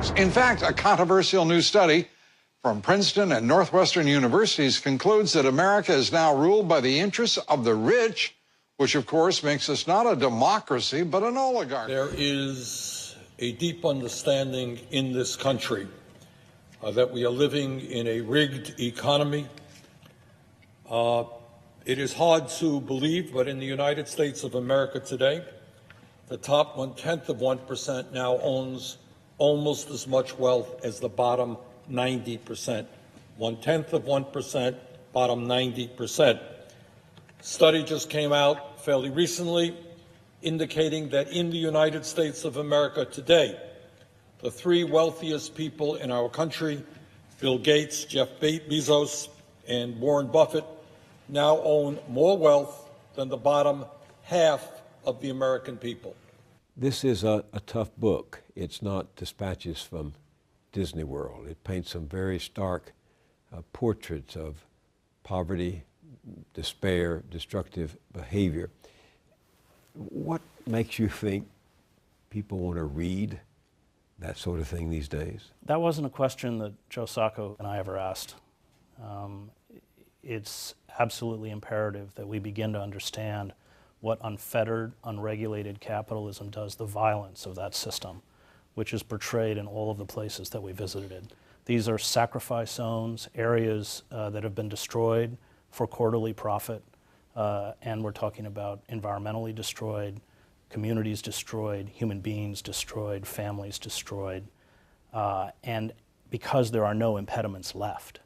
tax. In fact, a controversial new study from Princeton and Northwestern universities concludes that America is now ruled by the interests of the rich, which of course makes us not a democracy, but an oligarchy. There is a deep understanding in this country that we are living in a rigged economy. It is hard to believe, but in the United States of America today, the top 0.1% now owns almost as much wealth as the bottom 90%. 0.1%, bottom 90%. Study just came out fairly recently indicating that in the United States of America today, the three wealthiest people in our country, Bill Gates, Jeff Bezos, and Warren Buffett, now own more wealth than the bottom half of the American people. This is a tough book. It's not dispatches from Disney World. It paints some very stark portraits of poverty, despair, destructive behavior. What makes you think people want to read that sort of thing these days? That wasn't a question that Joe Sacco and I ever asked. It's absolutely imperative that we begin to understand what unfettered, unregulated capitalism does, the violence of that system, which is portrayed in all of the places that we visited. These are sacrifice zones, areas that have been destroyed for quarterly profit, and we're talking about environmentally destroyed, communities destroyed, human beings destroyed, families destroyed, and because there are no impediments left,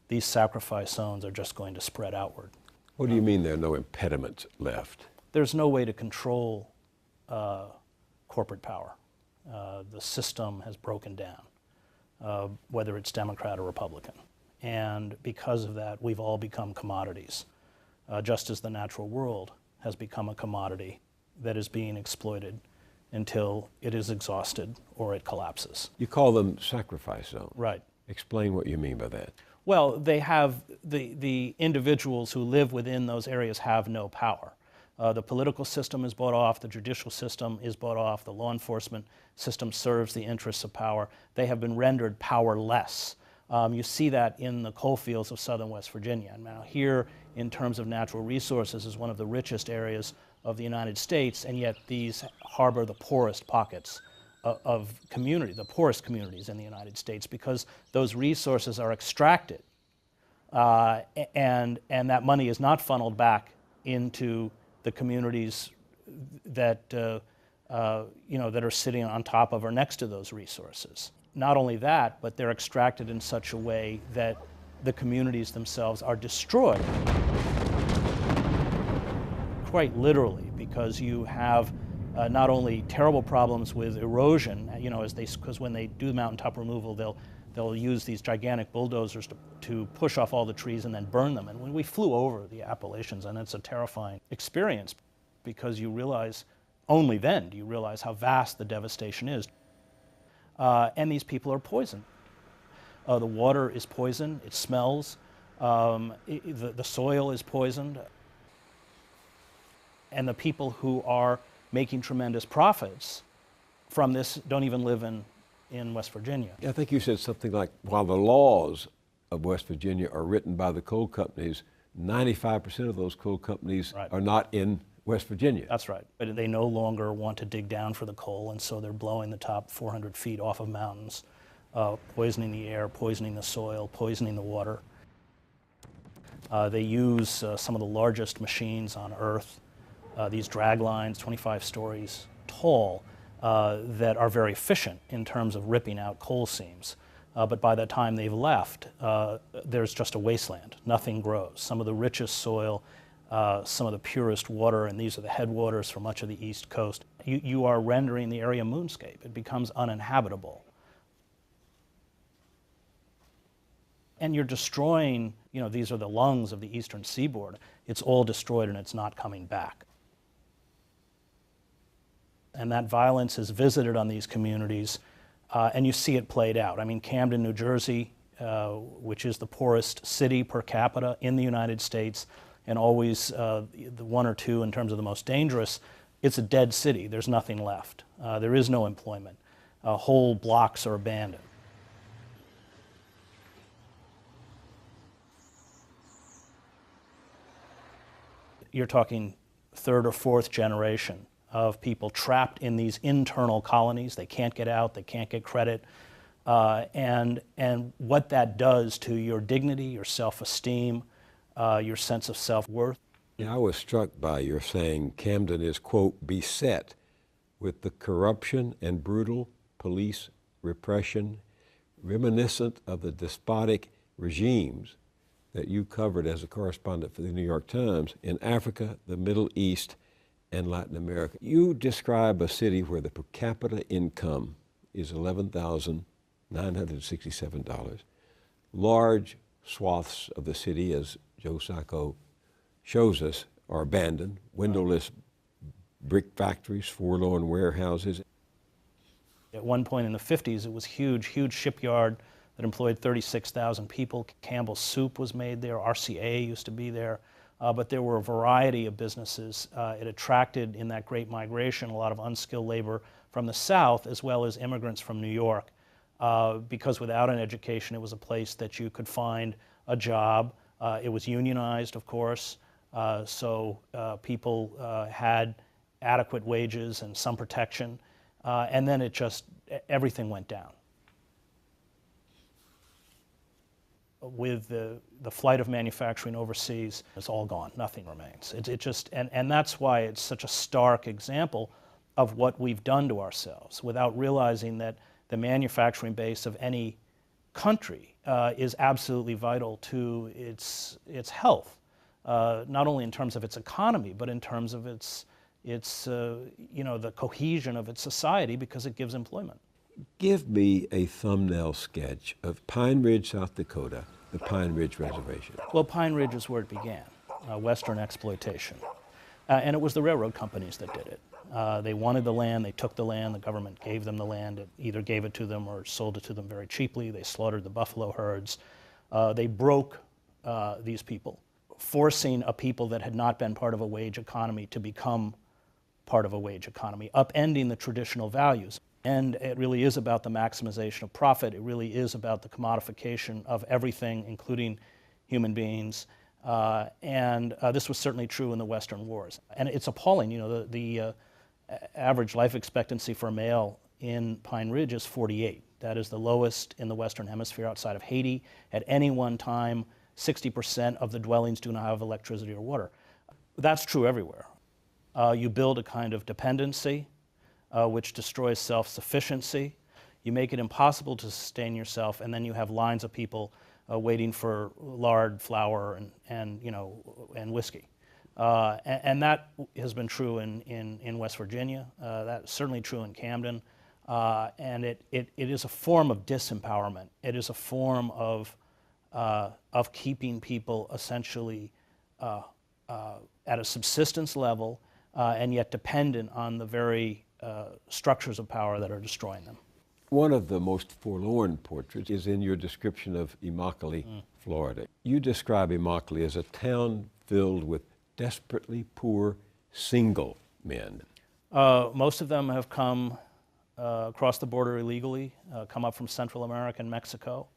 these sacrifice zones are just going to spread outward. What do you mean there are no impediments left? There's no way to control corporate power. The system has broken down, whether it's Democrat or Republican. And because of that, we've all become commodities, just as the natural world has become a commodity that is being exploited until it is exhausted or it collapses. You call them sacrifice zones. Right. Explain what you mean by that. Well, they have, the individuals who live within those areas have no power. The political system is bought off, the judicial system is bought off, the law enforcement system serves the interests of power. They have been rendered powerless. You see that in the coal fields of southern West Virginia. Now here, in terms of natural resources, is one of the richest areas of the United States, and yet these harbor the poorest pockets of community, the poorest communities in the United States, because those resources are extracted, and that money is not funneled back into the communities that that are sitting on top of or next to those resources. Not only that, but they're extracted in such a way that the communities themselves are destroyed, quite literally, because you have not only terrible problems with erosion, because when they do mountaintop removal, they'll use these gigantic bulldozers to push off all the trees and then burn them. And when we flew over the Appalachians, and it's a terrifying experience, because you realize, only then do you realize how vast the devastation is. And these people are poisoned. The water is poisoned, it smells, the soil is poisoned, and the people who are making tremendous profits from this don't even live in West Virginia. I think you said something like, while the laws of West Virginia are written by the coal companies, 95% of those coal companies are not in West Virginia. That's right. But they no longer want to dig down for the coal, and so they're blowing the top 400 feet off of mountains, poisoning the air, poisoning the soil, poisoning the water. They use some of the largest machines on Earth, these drag lines, 25 stories tall, that are very efficient in terms of ripping out coal seams. But by the time they've left, there's just a wasteland. Nothing grows. Some of the richest soil, some of the purest water, and these are the headwaters for much of the East Coast. You are rendering the area moonscape. It becomes uninhabitable. And you're destroying, these are the lungs of the eastern seaboard. It's all destroyed and it's not coming back. And that violence is visited on these communities, and you see it played out. I mean, Camden, New Jersey, which is the poorest city per capita in the United States, and always the one or two in terms of the most dangerous, it's a dead city. There's nothing left. There is no employment. whole blocks are abandoned. You're talking third or fourth generation of people trapped in these internal colonies. They can't get out, they can't get credit. And what that does to your dignity, your self-esteem, your sense of self-worth. Yeah, I was struck by your saying Camden is, quote, beset with the corruption and brutal police repression reminiscent of the despotic regimes that you covered as a correspondent for the New York Times in Africa, the Middle East, and Latin America. You describe a city where the per capita income is $11,967. Large swaths of the city, as Joe Sacco shows us, are abandoned, windowless brick factories, forlorn warehouses. At one point in the 50s, it was huge, huge shipyard that employed 36,000 people. Campbell's Soup was made there, RCA used to be there, but there were a variety of businesses. It attracted, in that great migration, a lot of unskilled labor from the South, as well as immigrants from New York, because without an education, it was a place that you could find a job. It was unionized, of course, so people had adequate wages and some protection, and then everything went down. With the flight of manufacturing overseas, it's all gone, nothing remains. And that's why it's such a stark example of what we've done to ourselves without realizing that the manufacturing base of any country is absolutely vital to its health, not only in terms of its economy, but in terms of its the cohesion of its society, because it gives employment. Give me a thumbnail sketch of Pine Ridge, South Dakota, the Pine Ridge Reservation. Well, Pine Ridge is where it began, Western exploitation. And it was the railroad companies that did it. They wanted the land, they took the land, the government gave them the land, it either gave it to them or sold it to them very cheaply. They slaughtered the buffalo herds. They broke these people, forcing a people that had not been part of a wage economy to become part of a wage economy, upending the traditional values. And it really is about the maximization of profit. It really is about the commodification of everything, including human beings. And this was certainly true in the Western wars. And it's appalling, the average life expectancy for a male in Pine Ridge is 48. That is the lowest in the Western Hemisphere outside of Haiti. At any one time, 60% of the dwellings do not have electricity or water. That's true everywhere. You build a kind of dependency, which destroys self-sufficiency. You make it impossible to sustain yourself, and then you have lines of people waiting for lard, flour, and whiskey. And that has been true in West Virginia. That's certainly true in Camden. And it is a form of disempowerment. It is a form of keeping people essentially at a subsistence level, and yet dependent on the very structures of power that are destroying them. One of the most forlorn portraits is in your description of Immokalee, Florida. You describe Immokalee as a town filled with desperately poor single men. Most of them have come across the border illegally, come up from Central America and Mexico,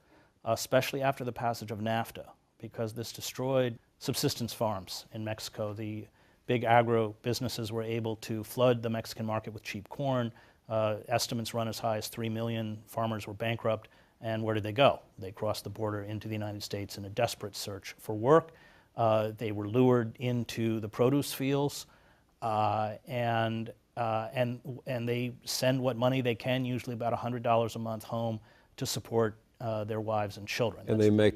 especially after the passage of NAFTA, because this destroyed subsistence farms in Mexico. The big agro businesses were able to flood the Mexican market with cheap corn. Estimates run as high as 3 million farmers were bankrupt. And where did they go? They crossed the border into the United States in a desperate search for work. They were lured into the produce fields, and they send what money they can, usually about $100 a month, home to support their wives and children. And they make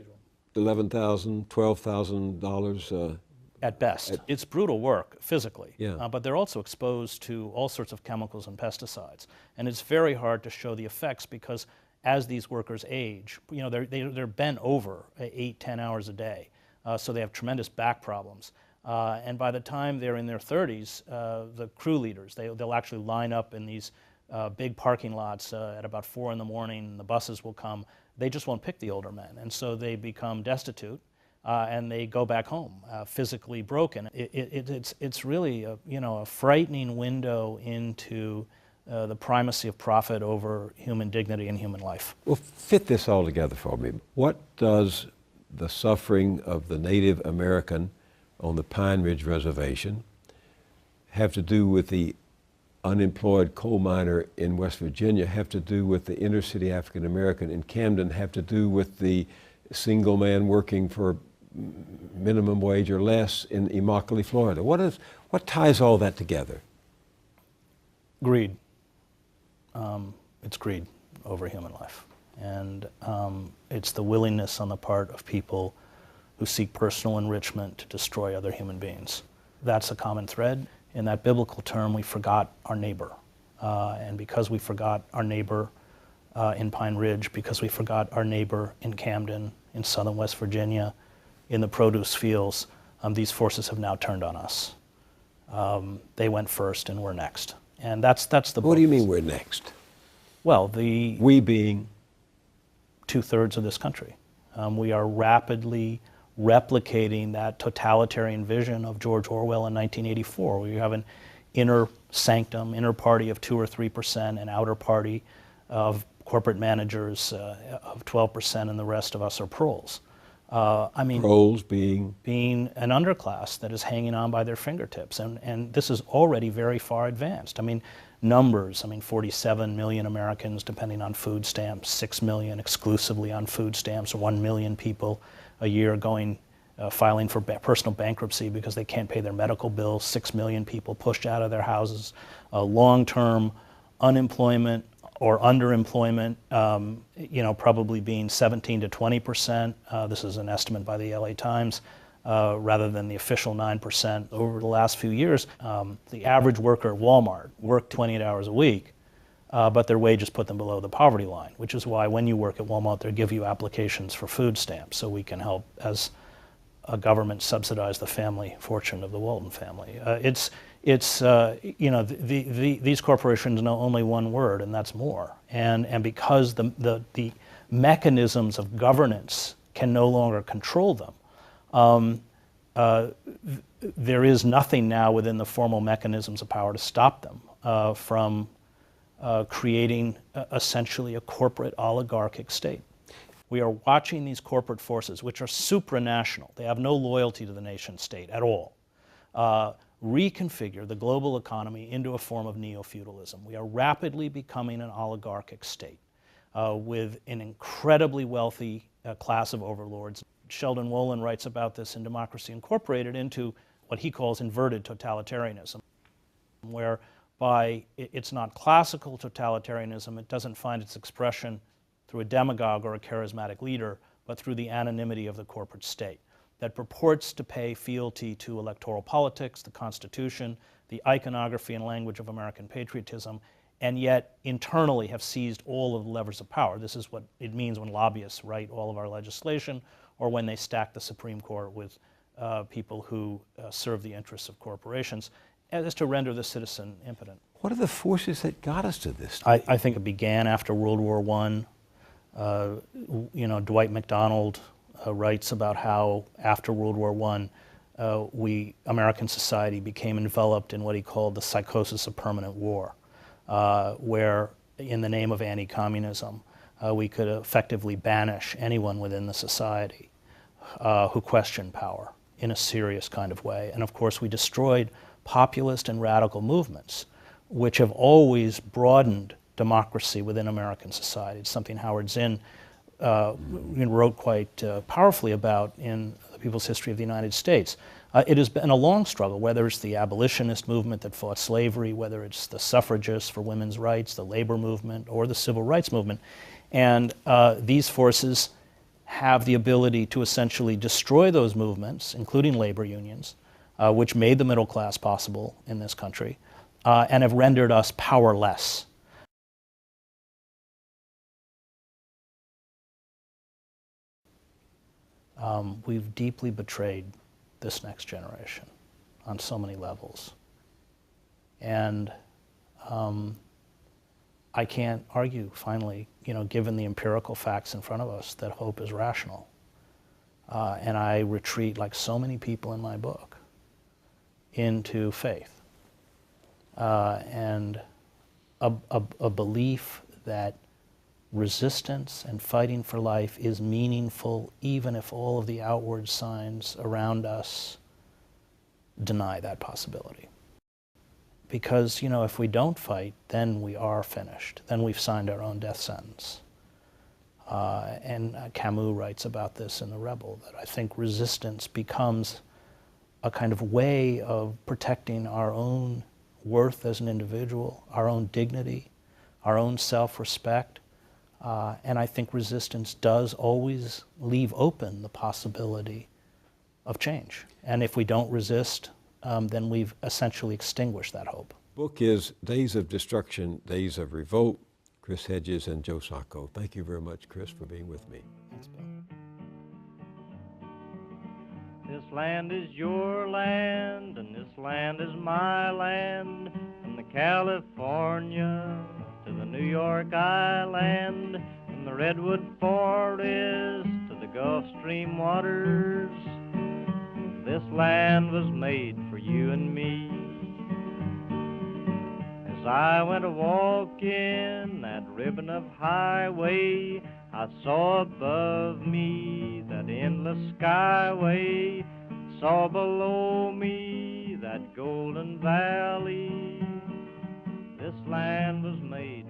$11,000, $12,000 at best. It's brutal work physically, yeah. But they're also exposed to all sorts of chemicals and pesticides. And it's very hard to show the effects because as these workers age, they're bent over 8-10 hours a day. So they have tremendous back problems. And by the time they're in their 30s, the crew leaders, they'll actually line up in these big parking lots at about 4 in the morning, and the buses will come. They just won't pick the older men. And so they become destitute. And they go back home, physically broken. It's really a frightening window into the primacy of profit over human dignity and human life. Well, fit this all together for me. What does the suffering of the Native American on the Pine Ridge Reservation have to do with the unemployed coal miner in West Virginia, have to do with the inner city African American in Camden, have to do with the single man working for minimum wage or less in Immokalee, Florida? What ties all that together? Greed. It's greed over human life. And it's the willingness on the part of people who seek personal enrichment to destroy other human beings. That's a common thread. In that biblical term, we forgot our neighbor. And because we forgot our neighbor in Pine Ridge, because we forgot our neighbor in Camden, in southern West Virginia, in the produce fields, these forces have now turned on us. They went first and we're next. And that's the... What do you mean we're next? Well, the... We being? 2/3 of this country. We are rapidly replicating that totalitarian vision of George Orwell in 1984, where you have an inner sanctum, inner party of 2 or 3%, an outer party of corporate managers of 12%, and the rest of us are proles. I mean, Proles being? Being an underclass that is hanging on by their fingertips, and this is already very far advanced. I mean, numbers, 47 million Americans depending on food stamps, 6 million exclusively on food stamps, 1 million people a year going filing for personal bankruptcy because they can't pay their medical bills, 6 million people pushed out of their houses, long-term unemployment or underemployment, probably being 17 to 20%. This is an estimate by the LA Times, rather than the official 9%. Over the last few years, the average worker at Walmart worked 28 hours a week, but their wages put them below the poverty line, which is why when you work at Walmart, they give you applications for food stamps so we can help, as a government, subsidize the family fortune of the Walton family. These corporations know only one word, and that's more. And because the mechanisms of governance can no longer control them, there is nothing now within the formal mechanisms of power to stop them from creating essentially a corporate oligarchic state. We are watching these corporate forces, which are supranational, they have no loyalty to the nation state at all, reconfigure the global economy into a form of neo-feudalism. We are rapidly becoming an oligarchic state with an incredibly wealthy class of overlords. Sheldon Wolin writes about this in Democracy Incorporated into what he calls inverted totalitarianism, whereby it's not classical totalitarianism, it doesn't find its expression through a demagogue or a charismatic leader, but through the anonymity of the corporate state that purports to pay fealty to electoral politics, the Constitution, the iconography and language of American patriotism, and yet internally have seized all of the levers of power. This is what it means when lobbyists write all of our legislation, or when they stack the Supreme Court with people who serve the interests of corporations, as to render the citizen impotent. What are the forces that got us to this? I think it began after World War I. Dwight MacDonald writes about how after World War I, American society became enveloped in what he called the psychosis of permanent war, where in the name of anti-communism, we could effectively banish anyone within the society who questioned power in a serious kind of way. And of course, we destroyed populist and radical movements, which have always broadened democracy within American society. It's something Howard Zinn wrote quite powerfully about in The People's History of the United States. It has been a long struggle, whether it's the abolitionist movement that fought slavery, whether it's the suffragists for women's rights, the labor movement, or the civil rights movement. And these forces have the ability to essentially destroy those movements, including labor unions, which made the middle class possible in this country, and have rendered us powerless. We've deeply betrayed this next generation on so many levels. And I can't argue, finally, given the empirical facts in front of us, that hope is rational. And I retreat, like so many people in my book, into faith. And a belief that resistance and fighting for life is meaningful even if all of the outward signs around us deny that possibility. Because, if we don't fight, then we are finished. Then we've signed our own death sentence. And Camus writes about this in The Rebel, that I think resistance becomes a kind of way of protecting our own worth as an individual, our own dignity, our own self-respect. And I think resistance does always leave open the possibility of change. And if we don't resist, then we've essentially extinguished that hope. Book is Days of Destruction, Days of Revolt. Chris Hedges and Joe Sacco. Thank you very much, Chris, for being with me. Thanks, Bill. This land is your land, and this land is my land, from the California to the New York Island, from the Redwood Forest to the Gulf Stream waters. This land was made for you and me. As I went a-walking that ribbon of highway, I saw above me that endless skyway, saw below me that golden valley. This land was made